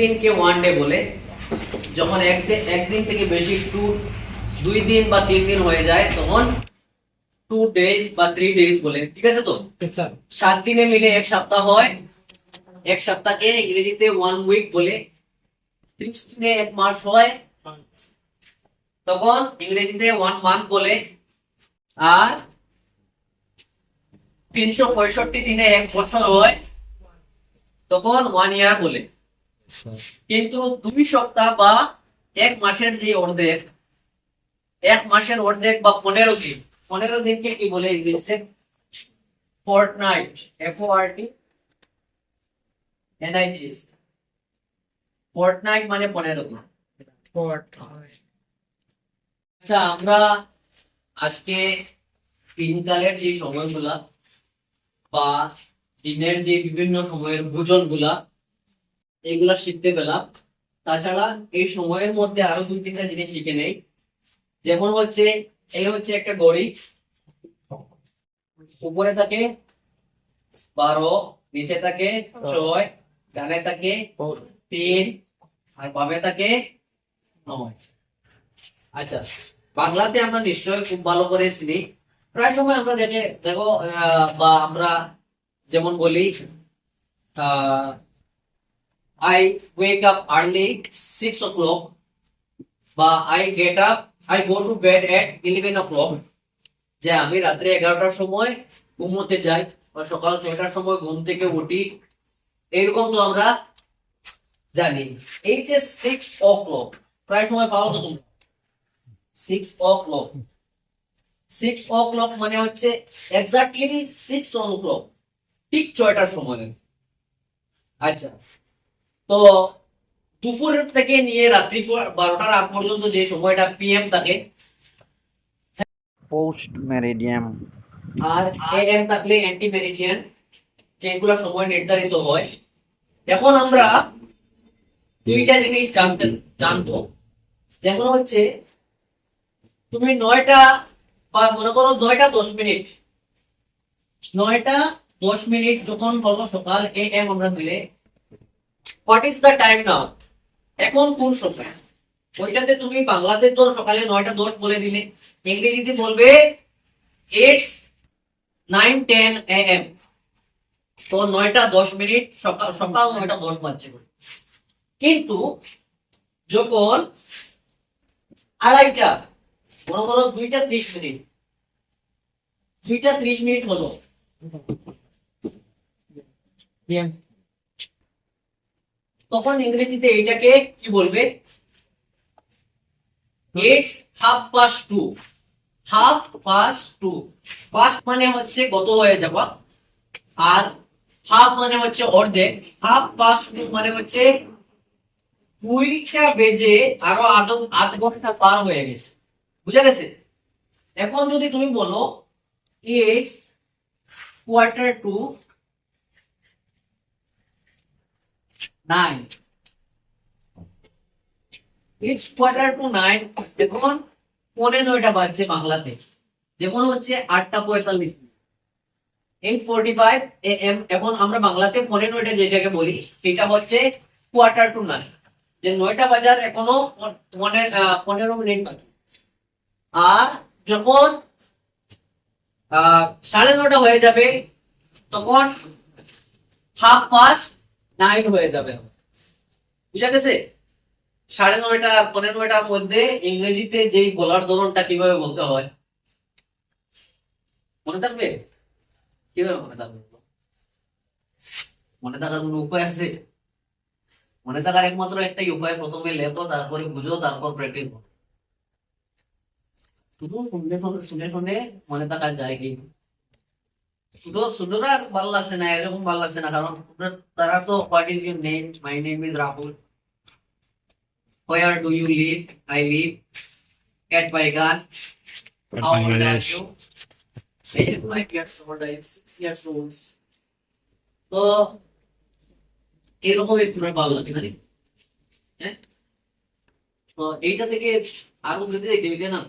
একদিনকে one day বলে। যখন একদিন থেকে বেশি 2 দিন বা 3 দিন হয়ে যায় তখন 2 days বা 3 days বলে। ঠিক আছে তো? 7 দিনে মিলে এক সপ্তাহ হয়। এক সপ্তাহকে ইংরেজিতে 1 week বলে। 30 দিনে এক মাস হয় তখন ইংরেজিতে 1 month বলে। আর 365 দিনে এক বছর হয় তখন 1 year বলে। কিন্তু 2 সপ্তাহ বা এক মাসের যে অর্ধেক, এক মাসের অর্ধেক বা 15 দিন, 15 দিনকে কি বলে ইংরেজিতে? ফর্টনাইট। FORTNIGHT। ফর্টনাইট মানে 15 দিন। আচ্ছা, আমরা আজকে দিনকালের যে সময়গুলা বা দিনের যে বিভিন্ন সময়ের ভোজনগুলা এগুলা শিখতে পেলাম। তাছাড়া এই সময়ের মধ্যে আরো 2-3টা জিনিস শিখে নেই। যেমন হচ্ছে, এই হচ্ছে একটা ঘড়ি, উপরে থাকে 12, নিচে থাকে 6, ডানে থাকে 3 আর বামে থাকে 9। আচ্ছা, বাংলাতে আমরা নিশ্চয়ই খুব ভালো করে চিনি। প্রায় সময় আমরা দেখো বা আমরা যেমন বলি I wake up early 6 o'clock বা I go to bed at 11 o'clock। যে আমি রাত্রে 11টার সময় ঘুমোতে যাই বা সকাল 6টার সময় ঘুম থেকে উঠি, এরকম তো আমরা জানি। এই যে 6 o'clock প্রায় সময় পাও তো তোমরা। 6 o'clock 6 o'clock মানে হচ্ছে এক্স্যাক্টলি 6 o'clock, ঠিক 6টার সময়। আচ্ছা, তো দুপুর থেকে নিয়ে রাত্রি 12টার আগ পর্যন্ত যে সময়টা PM থাকে, পোস্ট মেরিডিয়াম, আর AM থাকলে অ্যান্টি মেরিডিয়ান, যেগুলো সময় নির্ধারিত হয়। এখন আমরা 2টা জিনিস জানতো। যেমন হচ্ছে, তুমি 9টা বা মনে করো 9টা 10 মিনিট, 9টা 10 মিনিট যখন বলো সকাল AM আমরা দিলে, হোয়াট ইজ দ্য টাইম নাও? এখন কোন সময়? ওইটাতে তুমি বাংলাতে তো সকালে 9টা 10 বলে দিলে, ইংরেজিতে বলবে ইটস 9:10 AM। তো 9টা 10 মিনিট, সকাল 9টা 10 বাজছে। কিন্তু যখন আড়াইটা, মনে করো 2টা 30 মিনিট, 2টা 30 মিনিট হলো, তখন ইংরেজিতে এটাকে কি বলবে? ইটস 2:30। 2:30। পাস্ট মানে হচ্ছে গত হয়ে যাওয়া, আর হাফ মানে হচ্ছে অর্ধেক। 2:30 মানে হচ্ছে 2টা বেজে আরো আধ ঘন্টা পার হয়ে গেছে। বুঝা গেছে? এখন যদি তুমি বলো ইটস 9:15, ইটস 9:15, এখন 9:15 বাজছে বাংলাতে। যেমন হচ্ছে 8:45, 8:45 AM। এখন আমরা বাংলাতে 9:15 যেটাকে বলি সেটা হচ্ছে 9:15, যে 9টা বাজার এখনো 15 মিনিট বাকি। আর যখন 9:30 হয়ে যাবে তখন 9:30 হয়ে যাবে। বুঝা গেছে? 9:30 আর 15টার মধ্যে ইংরেজিতে যেই বলার ধরনটা কিভাবে বলতে হয় মনে থাকবে? কিভাবে মনে থাকবে? মনে থাকার কোনো উপায় আছে? মনে থাকার একমাত্র একটাই উপায়, প্রথমে লেখো, তারপরে বুঝো, তারপর প্র্যাকটিস করো। শুধু শুনে শুনে মনে থাকা যায় কি? শুধুরা ভালো লাগছে না, এরকম ভালো লাগছে না, কারণ তারা তো what is your name? My name is Rahul. Where do you live? I live at Baigan. How old are you? My years old, I am 6 years old। তো এরকম একটু ভালো লাগে না? হ্যাঁ, তো এইটা থেকে আরো যদি দেখে না